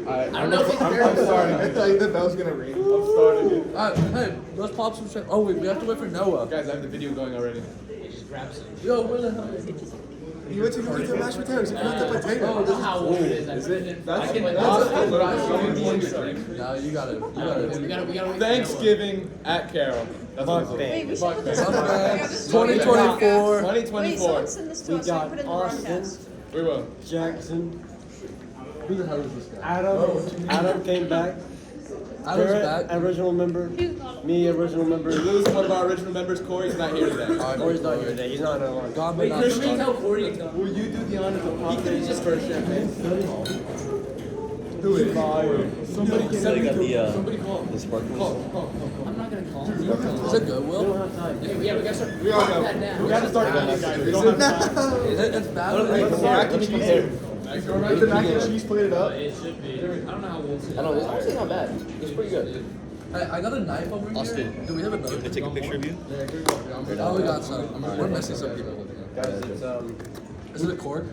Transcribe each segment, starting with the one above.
I don't know if it's I'm starting. I thought that was gonna ring. I'm starting it. Hey, let's pop some shit. Oh wait, we have to wait for Noah. Guys, I have the video going already. Yo, where the hell? You went to go get the mashed potatoes. You got the potato. Oh, this is how old it is. Is it? No, you got it. We gotta Thanksgiving at Carroll. That's what it's Wait, we called. should put this on. 2024. Wait, 2024. someone send this to us so we put it in the Austin. broadcast. We will. Jackson. Who the hell is this guy? Adam came back. Adam's Barrett, back. original member. Me, original member. We lose one of our original members. Corey's not here today. Corey's not here today. He's not on lunch. Gone but not Christian, gone. tell Corey to come. Will you do the honors of popping just for champagne? Do it. Somebody got Somebody call him. The sparkles. Call. I'm not gonna call him. Is it good, We Will? don't have time. Yeah, we gotta start. We all go. that down. We gotta start eating, guys. We don't have time. It's bad. Let's mac and cheese. Is the mac and cheese plated up? It should be. I don't know how old it is. I don't know, it's honestly not bad. It's pretty good. Hey, I got a knife over here. Austin, Do we have a Can I knife? take a picture of you? Oh, we got some. We're missing some people. Guys, it's Is it a cord?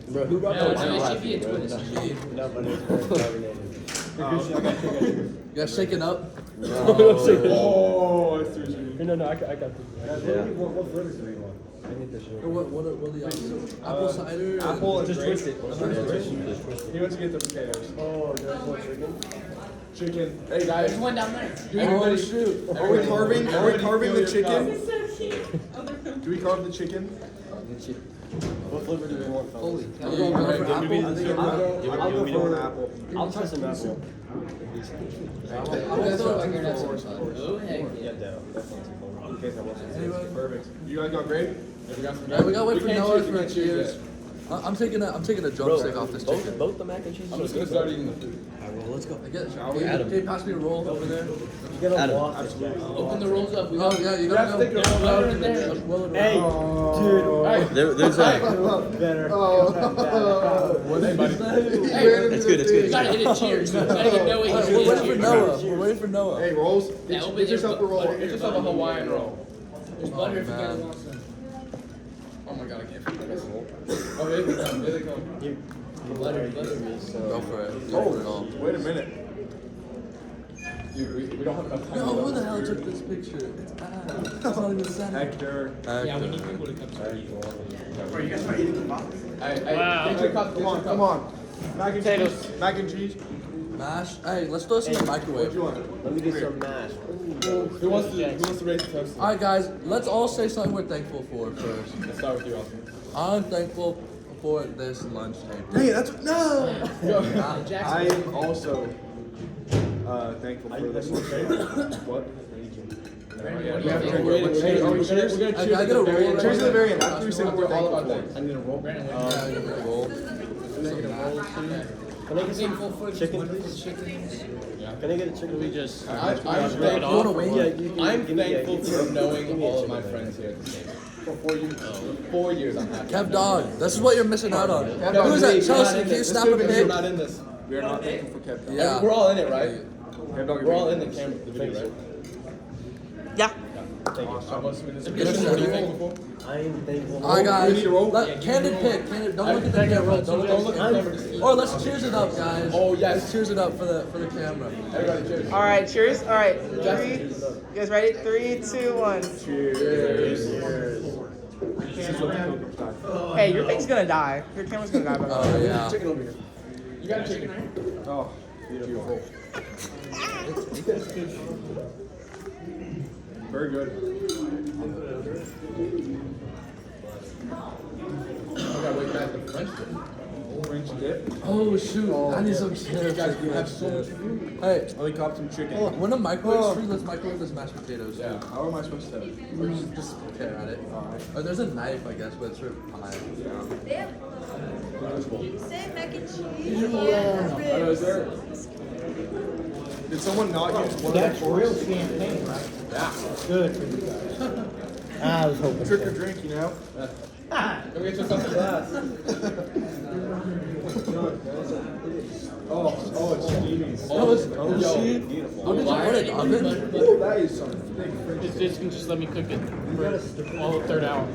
Bro, who brought No, the it should be a twist. no, but it's carbonated. You guys shaking up? Oh, I see what you mean. No, I got this. What flavors do we want? I need the sugar. Or what are the options? Apple cider? and- Apple and Just grape. twist it. He went to get the potatoes. Oh, there's more chicken? Chicken. Hey guys. There's one down there. Oh, shoot. Are we carving? Are we carving the chicken? It's so cute. Do we carve the chicken? What flavor do we want, fellas? Holy. Yeah, you go for apple? I think I'll go for an apple. I'll try some apple. I'm gonna throw it back here. Oh, heck yeah. Yeah, definitely. In case I want some. Anyway. Perfect. You guys got grape? Yeah, we got some Yeah, we gotta wait for can't Noah choose, we for a can't choose cheers. yet. I'm taking a drumstick off this chicken. Both the mac and cheese. I'm just gonna start eating the food. Let's go. I get it. Shall we? Can you pass me a roll over there? You gotta Adam. walk it, Jackson. Open the rolls up. We Oh got yeah, you You have gotta to go. take a roll there. Roll it Hey, around. dude. There's a. Better. What'd you say? It's good, it's good. You gotta hit it. Cheers. You gotta get Noah. We're Cheers. waiting for Noah. We're waiting for Noah. Hey, rolls. Yeah, Get open yourself a your roll. butter. Get yourself a Hawaiian roll. There's butter if you man. guys want some. Oh my god, I can't fit this roll. Oh, here they come. Here they come. Butter. Go for it. Go for it all. Wait a minute. Dude, we don't have enough time. Yo, who the hell took this picture? It's Adam. It's not even center. Hector. Yeah, we need people to come start eating. Get your cup. Come on. Mac and cheese. Mac and cheese. Mash. Hey, let's throw this in the What microwave. do you want? Let me get some mash. Who wants to raise the toast? All right, guys. Let's all say something we're thankful for first. Let's start with you, Austin. I'm thankful for this lunch table. Hey, that's no. Jackson. I am also thankful for this one. What? We have to drink it. Hey, are we cheers? We're gonna cheers I at get a the very roll end. right Cheers at the now. very end. After we say what we're all thankful about for. that. I need a roll. Brandon, what Yeah, you get a roll. Can I get thankful some for chicken, wonderful please? chickens. Can I get a chicken? We just. I'm You want a thankful. wing? I'm give me- thankful give me- for give knowing me a all of chicken my right friends here at the table. For 4 years. 4 years, I'm happy. Kev Dog. This is what you're missing out on. Kev Who Dog, is that? you're not Chelsea, in can you this. snap a We're pic? not in this. We are not thankful for Kev Dog. Yeah. We're all in it, right? Yeah. Kev Dog, we're all in the camera, the video, right? Yeah. Thank you. Awesome. What are Get you a center. thankful for? I am thankful. All right, guys. We need a roll? Candid pick. Candid. Don't look at the camera. Don't look Don't look at the camera. just- Or let's cheers it up, guys. Oh, yes. Let's cheers it up for the camera. Everybody, cheers. All right, cheers. All right, three. You guys ready? 3, 2, 1. Hey, your thing's gonna die. Your camera's gonna die. By the way. Oh yeah. Chicken over here. You got a chicken, right? Oh, beautiful. Very good. Okay, wait, guys, the French dip. French dip. Oh shoot. I need some chips. Guys, we have so much food. Hey, Only caught some chicken. when the microwave's free, let's microwave this mashed potatoes. Yeah, how am I supposed to? Or just tear at it. Oh, there's a knife, I guess, but it's for pie. Yeah. Say mac and cheese. I know, is there? Did someone not use one of the Real champagne, right? Yeah. Good. I was hoping. Trick or drink, you know? Go get yourself a glass. Oh, it's steamy. Oh, it's Yo, oh, beautiful. oh, did you put it in the oven? Ooh, that is some big French. Just can just let me cook it for all the third hour.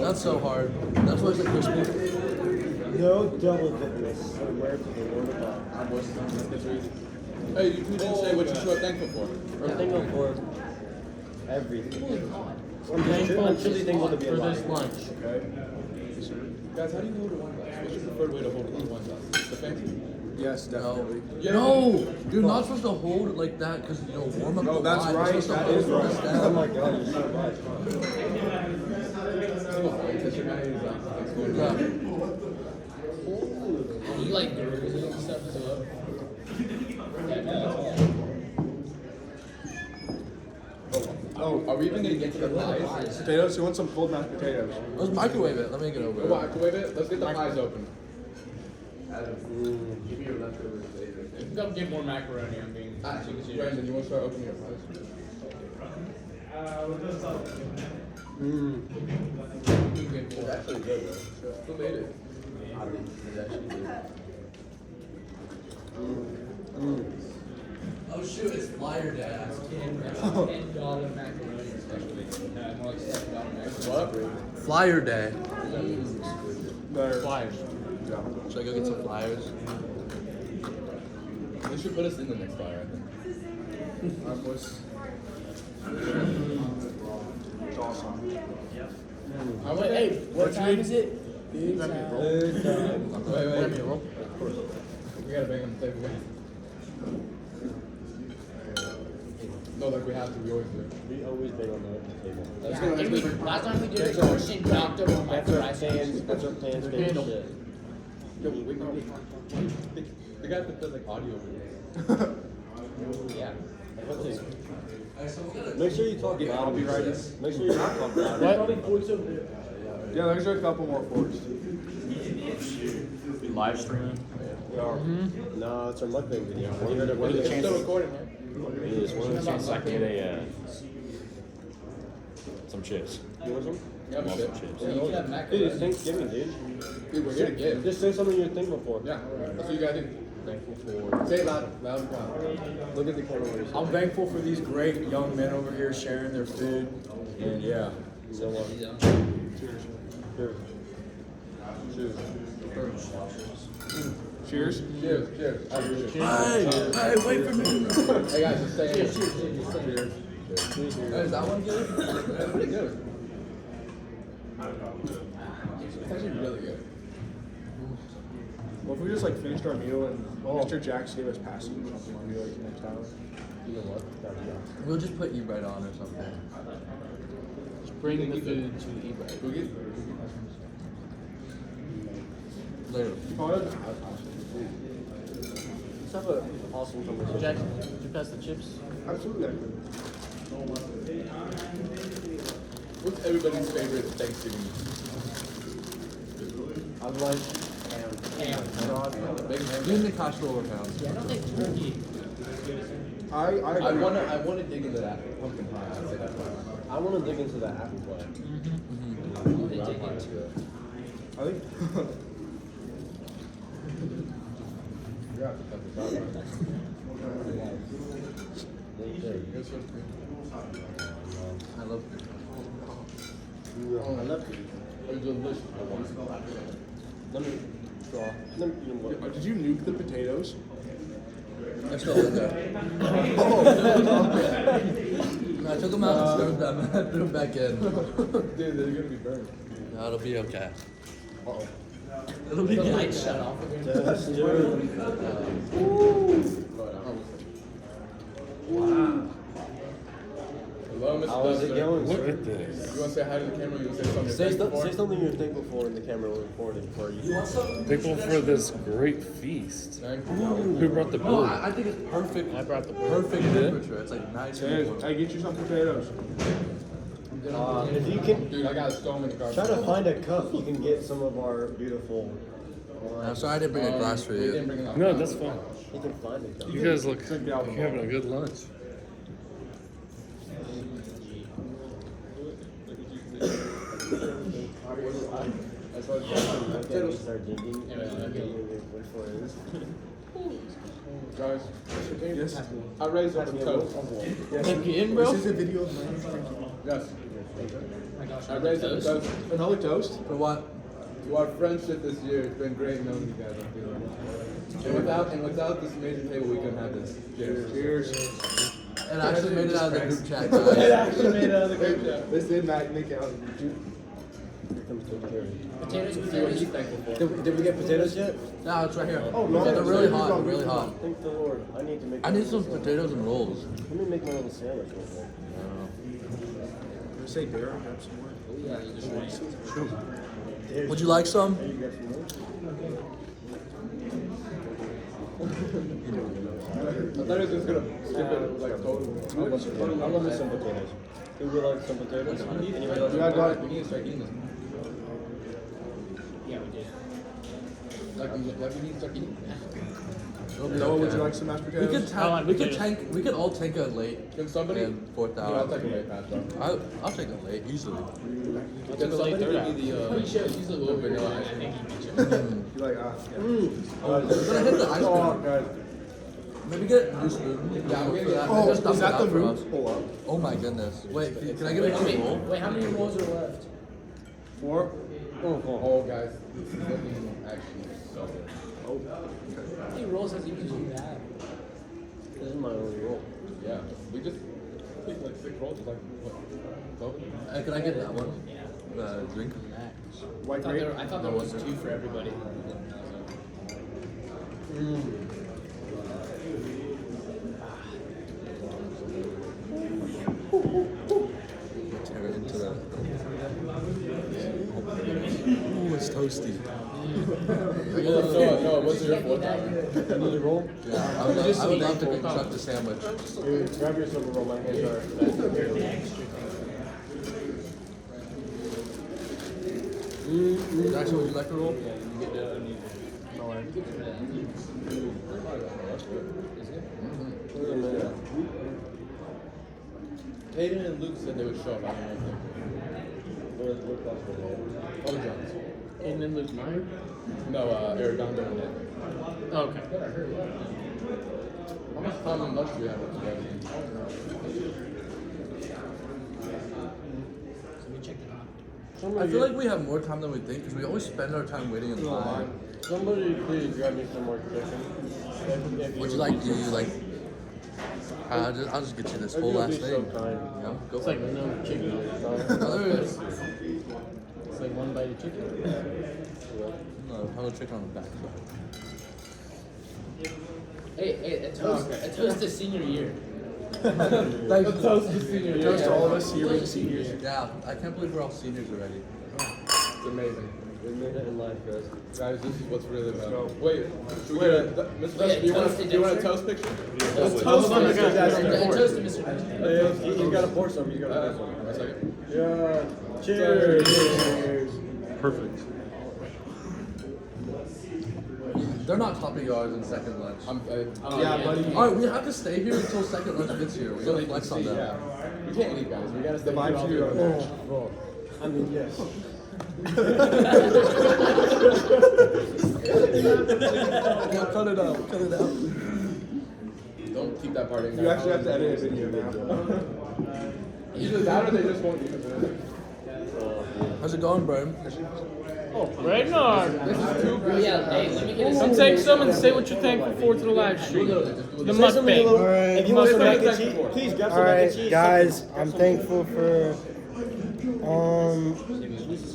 That's so hard. That's why it's like crispy. No double dip this. I swear to the Lord of God. Hey, you didn't say what you were thankful for. I'm thankful for everything. I'm thankful I'm truly thankful to be for alive. this lunch. Guys, how do you hold a wine glass? What's your preferred way to hold a wine glass? The fancy? Yes, definitely. No, you're not supposed to hold it like that because you know warm up. No, the that's wine. right. You're supposed That to is hold right. it Oh down. my god, you're so right. You like burgers and stuff as well? Oh, Are we even gonna get to the pies? potatoes? You want some cold mashed potatoes? Let's microwave it. Let me get over it. Microwave it? Let's get the pies open. You can go get more macaroni. I'm being Brandon, you want to start opening your pies? It's actually good, bro. Who made it? It's actually good. Oh shoot, it's flyer day. $10 macaroni, especially. More like $7 macaroni. What? Flyer day. There. Flyers. Yeah. Should I go get some flyers? They should put us in the next flyer, I think. Alright, boys. It's awesome. Hey, what time is it? Wait. We gotta bang on the table again. No, like we have to. We always do. We always bang on the table. Last time we did it, Christian knocked over my That's our rice. fans. That's our fans. Fans shit. Yo, wait. The guy that does like audio videos. Yeah. Make sure you talk loud. I'll be right in. Make sure you not talk loud. Yeah, there's a couple more forks. Live streaming. No, it's our mukbang video. What are the chances? Still recording, right? It is. What are the chances? I can get a some chips. You want some? Yeah, Want shit. some chips. You can have Dude, macaroni. it's Thanksgiving, dude. Dude, we're gonna get. Just say something you're thankful for. Yeah. That's what you gotta do. Thankful for. Say it loud and proud. Look at the camera. When you say I'm thankful for these great young men over here sharing their food. And yeah. so long. Here. Cheers. Cheers. Cheers. Hey, wait for me. Hey guys, just say cheers. Cheers. Hey, is that one good? That's pretty good. It's actually really good. Well, if we just like finished our meal and Mr. Jax gave us passes or something, we'll be like next hour. You know what? We'll just put E-Bread on or something. Just bring the food to eat right. We'll get later. Oh, that's awesome. Let's have an awesome conversation. Jackson, did you pass the chips? Absolutely. What's everybody's favorite Thanksgiving? I like Ham. Big ham. Give me the cash roll pounds. Yeah, I don't think turkey. I wanna dig into that pumpkin pie. I'd say that's I want to dig into that apple pie. They dig into it. I think. Yeah, that's the top right. I love it. I love it. It's delicious. Let me draw. Let me, you know what? Did you nuke the potatoes? They're still in there. No, I took them out and threw them back in. Dude, they're gonna be burned. No, it'll be okay. Uh-oh. It'll be The good. lights shut off again. Yes, dude. Hello, Mr. How is it Duster. going, Look sir? at this. You wanna say hi to the camera? You wanna say something? Say, you're thankful say for? something you're thankful for in the camera we're recording for you. Thankful for this great feast. Thankful. Who brought the No, board? I think it's perfect. I brought the Perfect You did? temperature. It's like nice. Hey, and warm. I get you some potatoes. If you can Dude, I got so many carbs. try to find a cup, you can get some of our beautiful. I'm sorry I didn't bring a glass for We you. didn't bring enough. No, that's fine. You can find a cup. You guys look like you're having a good lunch. That's what I'm start drinking. Which one is? Guys, Yes. I raised up the toast. Again, bro? This is a video of mine. Yes. I raised up the toast. Another toast? For what? To our friendship this year, it's been great knowing you guys. I feel like. And without this amazing table, we couldn't have this. Cheers. Cheers. And I actually made it out of the group chat, It guys. actually made it out of the group chat. This did not make it out of the group. Potatoes, Did we get potatoes yet? No, it's right here. Oh, no. They're really hot, really hot. Thank the Lord. I need to make. I need some potatoes and rolls. Let me make my little sandwich real quick. Say bear. Grab some more. Would you like some? You got some more? I thought he was just gonna skip it like totally. I love me some potatoes. Who would like some potatoes? Anybody else? Yeah, I got it. We need to start eating this. Yeah, we did. Like we need to start eating. Noah, would you like some mashed We potatoes? could all take a late Can somebody? and fourth Yeah, I'll hour. take a late pass, bro. I'll take a late easily. Can somebody give me the she's a little vanilla ice cream? You like, We're gonna hit the ice Oh, cream. guys. Maybe get a new spoon. Yeah, we're gonna get Oh, Just dump is it that out the for move? us. Pull up. Oh my goodness. Wait, can I get a roll? Wait, how many rolls are left? 4. Oh, guys, this is looking actually so good. Oh, okay. How many rolls has each of you had? This is my only roll. Yeah, we just picked like 6 rolls. It's like what? 12? Can I get that one? Drink. White grape. I thought there was 2 for everybody. Tear it into the. Ooh, it's toasty. No, what's your 4th time? Another roll? Yeah, I would love to construct a sandwich. Here, grab yourself a roll. My hands are. Actually, would you like a roll? Aiden and Luke said they would show up. I don't know if they Other Jones. And then Luke mine? No, Aragondo and Nick. Oh, okay. How much time and lunch do we have together? So we checked it out. I feel like we have more time than we think because we always spend our time waiting in line. Somebody please grab me some more chicken. Would you like? Do you like? I'll just get you this whole last thing. Yeah, go It's for like it. no chicken. Oh, there it is. It's like one bite of chicken. No, have a chicken on the back. Hey, a toast to senior year. Thanks. Toast to senior year. Toast to all of us here with seniors. Yeah, I can't believe we're all seniors already. It's amazing. We made it in life, guys. Guys, this is what's really about. go. Wait, should we get a, Mr. Dustin, do you want a toast picture? Let's toast on this guy's Toast to Mr. Dustin. You gotta pour some. You gotta pour some. A second. Yeah. Cheers. Perfect. They're not topping ours in second lunch. Yeah, buddy. All right, we have to stay here until second lunch gets here. We So gotta they can flex on see, that. yeah. We can't leave, guys. We gotta stay The here vibes all you day. are. I mean, yes. Yeah, cut it out. Cut it out. Don't keep that part in. You actually have to edit a video now. Either that or they just won't use it. How's it going, Brian? Ragnar! Yeah, hey, let me get a Come take some and say what you're thankful for to the live stream. The mukbang. Alright. If you want some mac and cheese, please grab some mac and cheese. Alright, guys, I'm thankful for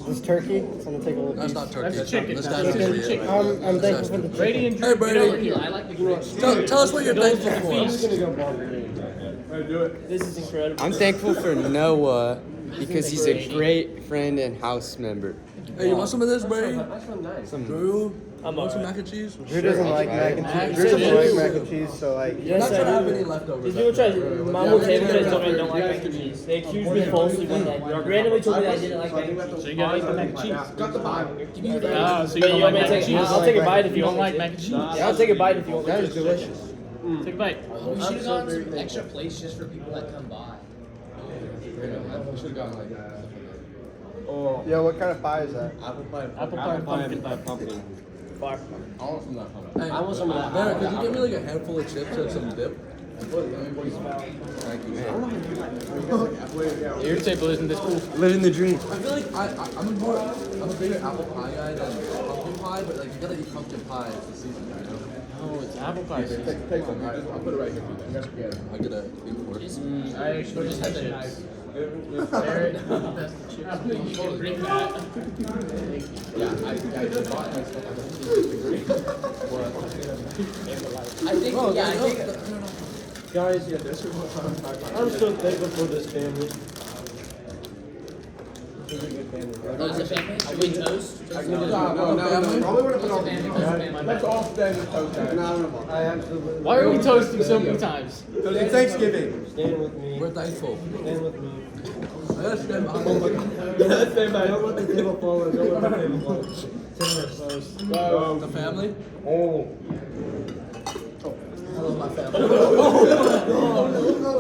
this turkey. So I'm gonna take a little That's piece. not turkey. That's chicken. This That's guy's chicken. just Chicken. I'm thankful for the Brady chicken. and Hey, Brady. I like the grapes. Tell us what you're thankful for. I'm just gonna go barbecue. This is incredible. I'm thankful for Noah because he's a great friend and house member. Hey, you want some of this, Brady? That's so nice. Some Drew? I'm Want some alright. mac and cheese? Drew doesn't like mac and cheese. Drew Yes, doesn't I like do. mac and cheese, so like. We're Yes, not gonna have I any do. leftovers. These people try to, my whole table guys told me I don't like Yeah, mac and cheese. They accused me falsely one day. Randomly told me that I didn't like mac and cheese. So you gotta eat the mac and cheese. Got the vibe. Ah, so you But don't you like want mac me to and take- cheese? I'll I'll take take a a bite bite if you don't like mac and cheese. Yeah, I'll take a bite if you want. That is delicious. Take a bite. We should have gotten some extra plates just for people that come by. We should have gotten like Oh, Yeah, what kind of pie is that? Apple pie. Apple pie and pumpkin pie. Fire. I want some of that pumpkin. Hey, I want some of that. Barrett, could you give me like a handful of chips and some dip? Thank you. Your table isn't this cool. Living the dream. I feel like I'm a bigger apple pie guy than pumpkin pie, but like you gotta eat pumpkin pie. It's the season, you know. Oh, it's apple pie. Take some. I'll put it right here for you. I get a big pork. I actually just had chips. Barrett, that's the chips. You can bring that. Yeah, I bought myself. I think, yeah, I think. Guys, I'm so thankful for this family. Oh, is it family? Are we toast? No. Let's all stand in toast. I absolutely. Why are we toasting so many times? Because it's Thanksgiving. Stand with me. We're thankful. Stand with me. I gotta stand behind you. Don't let the table fall. Don't let the table fall. The family? Oh. I love my family. No,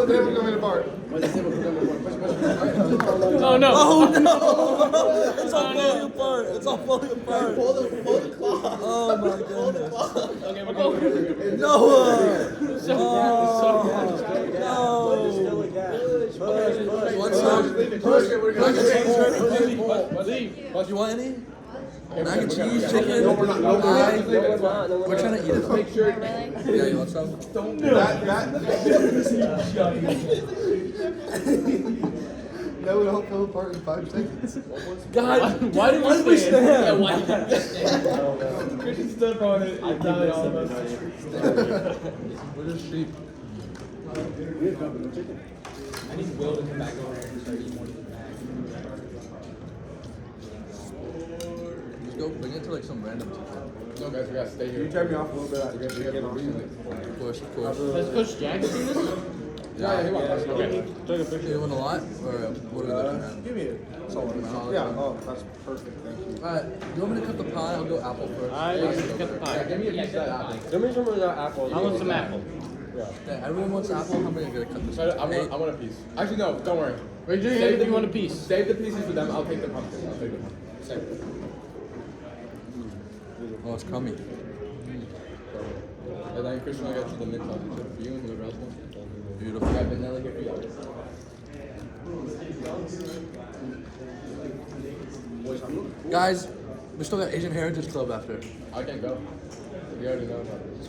the table's coming apart. Oh no! Oh no! It's all falling apart. It's all falling apart. Pull the cloth. Oh my goodness. Okay, we're going. Noah! So, You want some? You want any? Mac and cheese, chicken, we're trying to eat it. Make sure. Yeah, you want some? That would all fall apart in 5 seconds. God, why did we stand? Yeah, why did you stand? Christian stood on it. I died all of us. We're just sheep. I need Will to come back over here and start eating one of the bags. Just go bring it to like some random teacher. No, guys, we gotta stay Can here. you turn me off a little bit? I guess we get Of course, of course. Has Coach Jack seen this? Yeah, he wants. Okay. you want a lot? Or what are we looking at? Give me it. Solid. Yeah, oh, that's perfect. Thank you. Alright, you want me to cut the pie? I'll go apple first. I cut the pie. Give me a piece of that apple. Give me some of that apple. I want some apple. Yeah, everyone wants apple. How many are gonna cut this? I want a piece. Actually, no, don't worry. Raise your hand if you want a piece. Save the pieces for them. I'll take the pumpkin. I'll take the pumpkin. Save it. Oh, it's crummy. And then Christian, I got you the mint sauce for you and whoever else wants it. Beautiful. I got vanilla here for you. Guys, we still got Asian Heritage Club after. I can't go. You already know about this.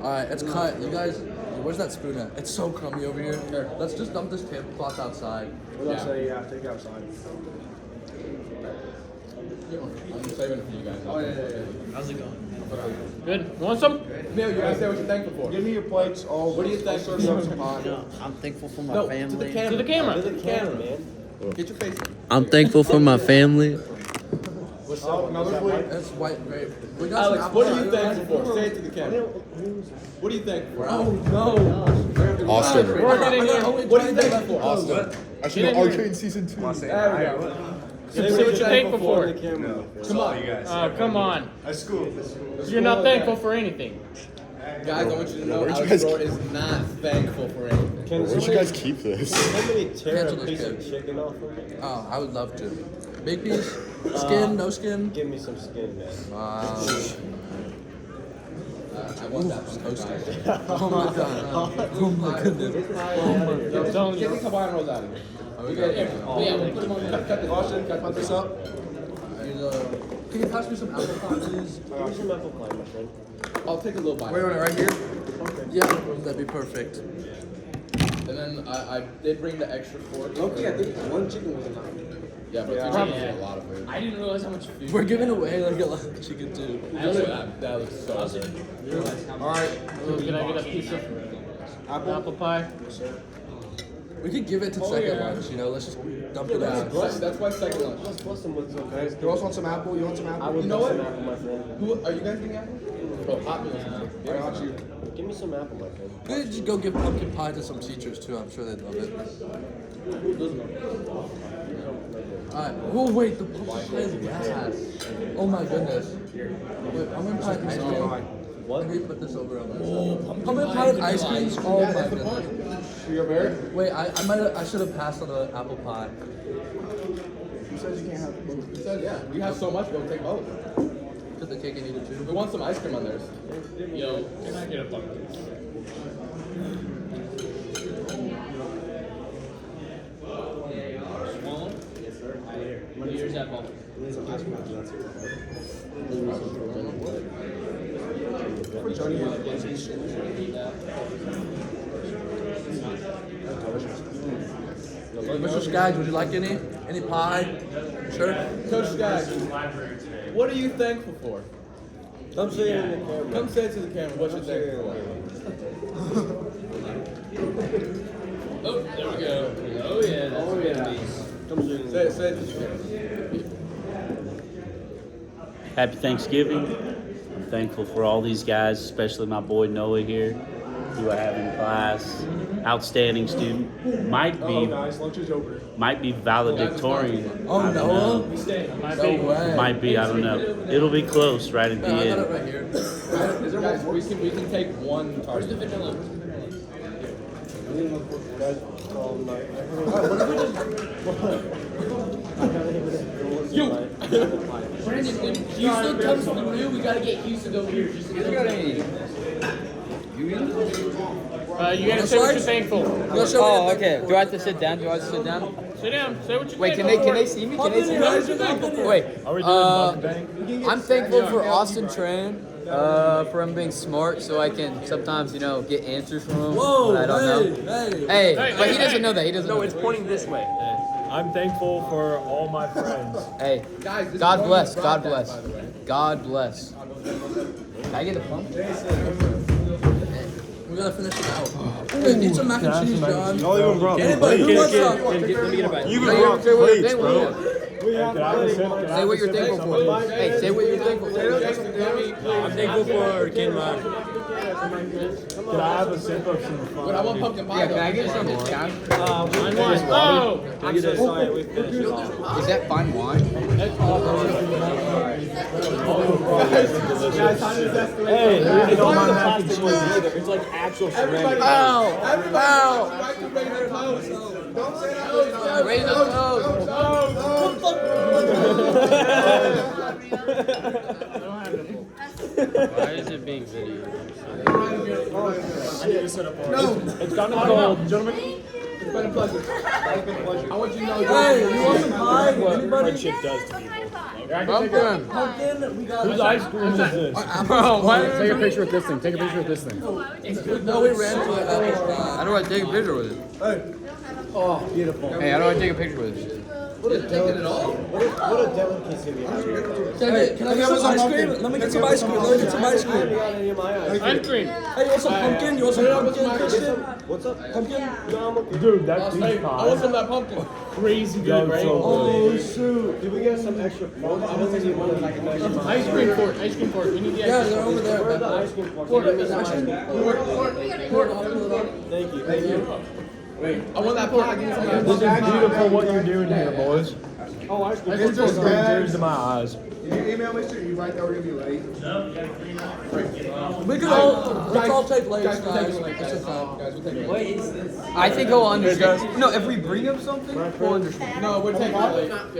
Alright, it's cut. You guys, where's that spoon at? It's so crummy over here. Here, let's just dump this tablecloth outside. What else? Yeah, take it outside. I'm saving it for you guys. Oh, yeah. How's it going? Good. You want some? Neil, you gotta say what you're thankful for. Give me your plates. All. What do you think? Serve you up some pie. I'm thankful for my No, family. to the camera. To the camera. To the camera, man. Get your face in. I'm thankful for my family. Oh, another plate. That's white grape. We got Alex, some what are apple you cider. thankful for? Say it to the camera. What are you thankful for? Oh no! Austin. We're getting here. What are you thankful for? Austin. I should know Arcade Season 2. There we go. Say what you're thankful for. Come on. Oh, come on. At school. You're not thankful for anything. Guys, I want you to know Alex Rohr is not thankful for anything. Where'd you guys keep this? Somebody tear Cancel a this piece of kid. chicken off of me. Oh, I would love to. Big piece? Skin? No skin? Give me some skin, man. Wow. I want that one. Toasted. Oh my god. Oh my goodness. I'm telling Get you. these Hawaiian rolls out of here. Oh, we got it. Yeah, we'll put them on the Cut this. Austin, can I put this up? Can you pass me some apple pie, please? Give me some apple pie, my friend. I'll take a little bite. Wait, right here? Yeah, that'd be perfect. And then I did bring the extra fork. Okay, I think one chicken was enough. Yeah, but two chickens is a lot of food. I didn't realize how much food. We're giving away like a lot of chicken too. That looks so good. Alright. Can I get a piece of apple pie? We could give it to second lunch, you know, let's just dump it out. That's why second lunch. Plus some was okay. You also want some apple? You want some I apple? would You know love what? some apple, my friend. Who are you guys getting apple? Oh, hot meals. I got you. Give me some apple, my friend. We could just go give pumpkin pie to some teachers too, I'm sure they'd love it. Alright, oh wait, the pumpkin pie is gas. Oh my goodness. Wait, pumpkin pie and ice cream. What? Let me put this over on my pumpkin pie and ice cream? Oh my goodness. You go, Barry? Wait, I should have passed on the apple pie. Who says you can't have both? He said, yeah, we have so much, we'll take both. Put the cake and eat it too. We want some ice cream on theirs. Yo, can I get a bucket? Mr. Skaggs, would you like any? Any pie? Sure. Coach Skaggs, what are you thankful for? Come say it in the camera. Come say it to the camera. What you're thankful Oh, there we go. Oh yeah, that's Oh, yeah. Come say it in the for? Say it to the camera. Happy Thanksgiving. I'm thankful for all these guys, especially my boy Noah here, who I have in class. Outstanding student. Might be valedictorian. Oh, I don't Noah? know. No way. Might be, I don't know. It'll be close right at the Yeah, I got it end. right here. Guys, we can take one target. the vanilla. Yo! Brandon, when Houston comes through, we gotta get Houston over here. Just to get over here. You gotta say what you're thankful. Oh, okay. Do I have to sit down? Do I have to sit down? Sit down. Say what you're Wait, thankful can they see me? Can they see me? Wait. I'm thankful for Austin Tran. For him being smart, so I can sometimes, get answers from him. Whoa, but I don't know. hey. Hey, but he doesn't know that. He doesn't know. it's pointing this way. I'm thankful for all my friends. Hey, Guys, this God is bless. one God broadcast, bless. by the way. God bless. Can I get a pump? We gotta finish it out. Hey, need some mac and cheese, John. Y'all even brought Anybody who wants some? Let me get a bite. You even brought plates, bro. Say what you're thankful for. Hey, say what you're thankful for. I'm thankful for Kinma. Can I have a sip of some fun? But I want pumpkin pie. Yeah, can I get some wine? I'm so sorry. Is that fine wine? Hey, you don't mind mac and cheese either. It's like actual serenity. Ow! Don't say that. Raise the toes. Why is it being videoed? It's kind of cold. Gentlemen, It's been a pleasure. It's been a pleasure. I want you to know. Hey, you want some pie? what Anybody? friendship does to people. Pumpkin, we got Whose ice cream is this? Take a picture with this thing. Take a picture with this thing. No, we ran to it. How do I take a picture with it? Oh, beautiful. Hey, how do I take a picture with it? What a delicacy we have here. Can I get some ice cream? Let me get some ice cream. Let me get some ice I haven't cream. got any of my eyes. Ice cream. Hey, you want some pumpkin? You want some pumpkin, Christian? What's up? Pumpkin? No, I'm okay. Dude, that Hey, beef I want pie. some of that pumpkin. Crazy good, right? Oh, shoot. Did we get some extra fork? I don't think you wanted like an extra. Ice cream fork. Ice cream fork. We need the Yeah, ice they're over there. Where's the ice cream fork? Give me some ice cream fork. Thank you. Thank you. I want that pie. Give me some of that This pumpkin is pie. beautiful what you're doing here, boys. Oh, ice cream. This just brings tears to my eyes. Did you email me? You right that we're gonna be late. We can all, let's all take lates, Guys, we're guys. taking it. It's a fun. Guys, we're taking it. I think he'll understand. No, if we bring him something, he'll understand. No, we're taking it late. Let's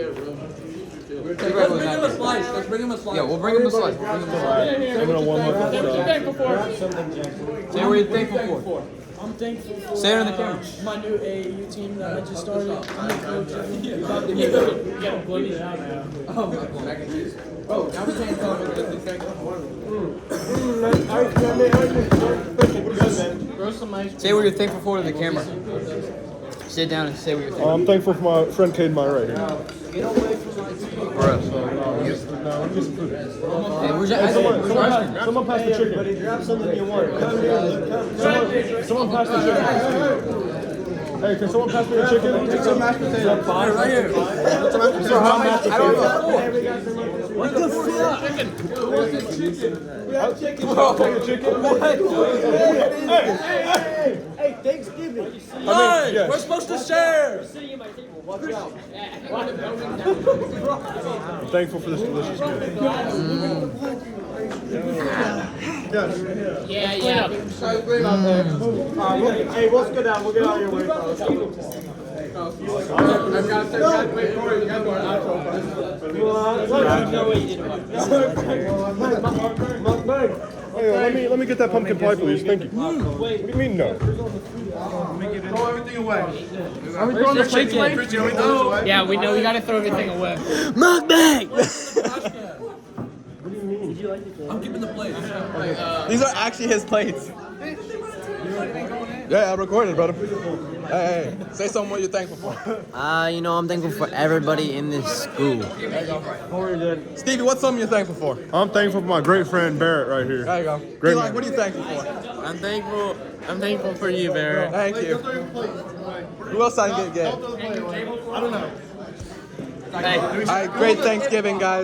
bring him a slice. Let's bring him a slice. Yeah, we'll bring him a slice. We'll bring him a slice. I'm gonna one more Say what you're thankful for. Say what you're thankful for. I'm thankful for Say it on the camera. my new AAU team that I just started. I'm the coach of it. You gotta blow these out now. Oh, mac and cheese. Oh, now we can't tell them that they can't come Throw some ice cream. Say what you're thankful for to the camera. Sit down and say what you're thankful I'm thankful for my friend Caden Meyer right here. for. Us. Hey, where's your ice cream? Someone pass the chicken. Buddy, grab something you want. Come here. Someone pass the chicken. Hey, can someone pass me the chicken? Take some mashed potatoes. Right here. So how mashed potatoes? What the fuck? I'll take a chicken. Hey, Thanksgiving. Hey, we're supposed to share. Watch out. I'm thankful for this delicious meal. Yeah. Hey, we'll get out. We'll get out of your way. Mukbang. Hey, let me get that pumpkin pie, please. Thank you. What do you mean no? Throw everything away. Are we throwing the chicken? Yeah, we know we gotta throw everything away. Mukbang! I'm keeping the plates. These are actually his plates. Yeah, I recorded, brother. Hey, say something what you're thankful for. I'm thankful for everybody in this school. Stevie, what's something you're thankful for? I'm thankful for my great friend Barrett right here. There you go. Great Eli, what are you thankful for? I'm thankful for you, Barrett. Thank you. Who else I can get? I don't know. All right, great Thanksgiving, guys.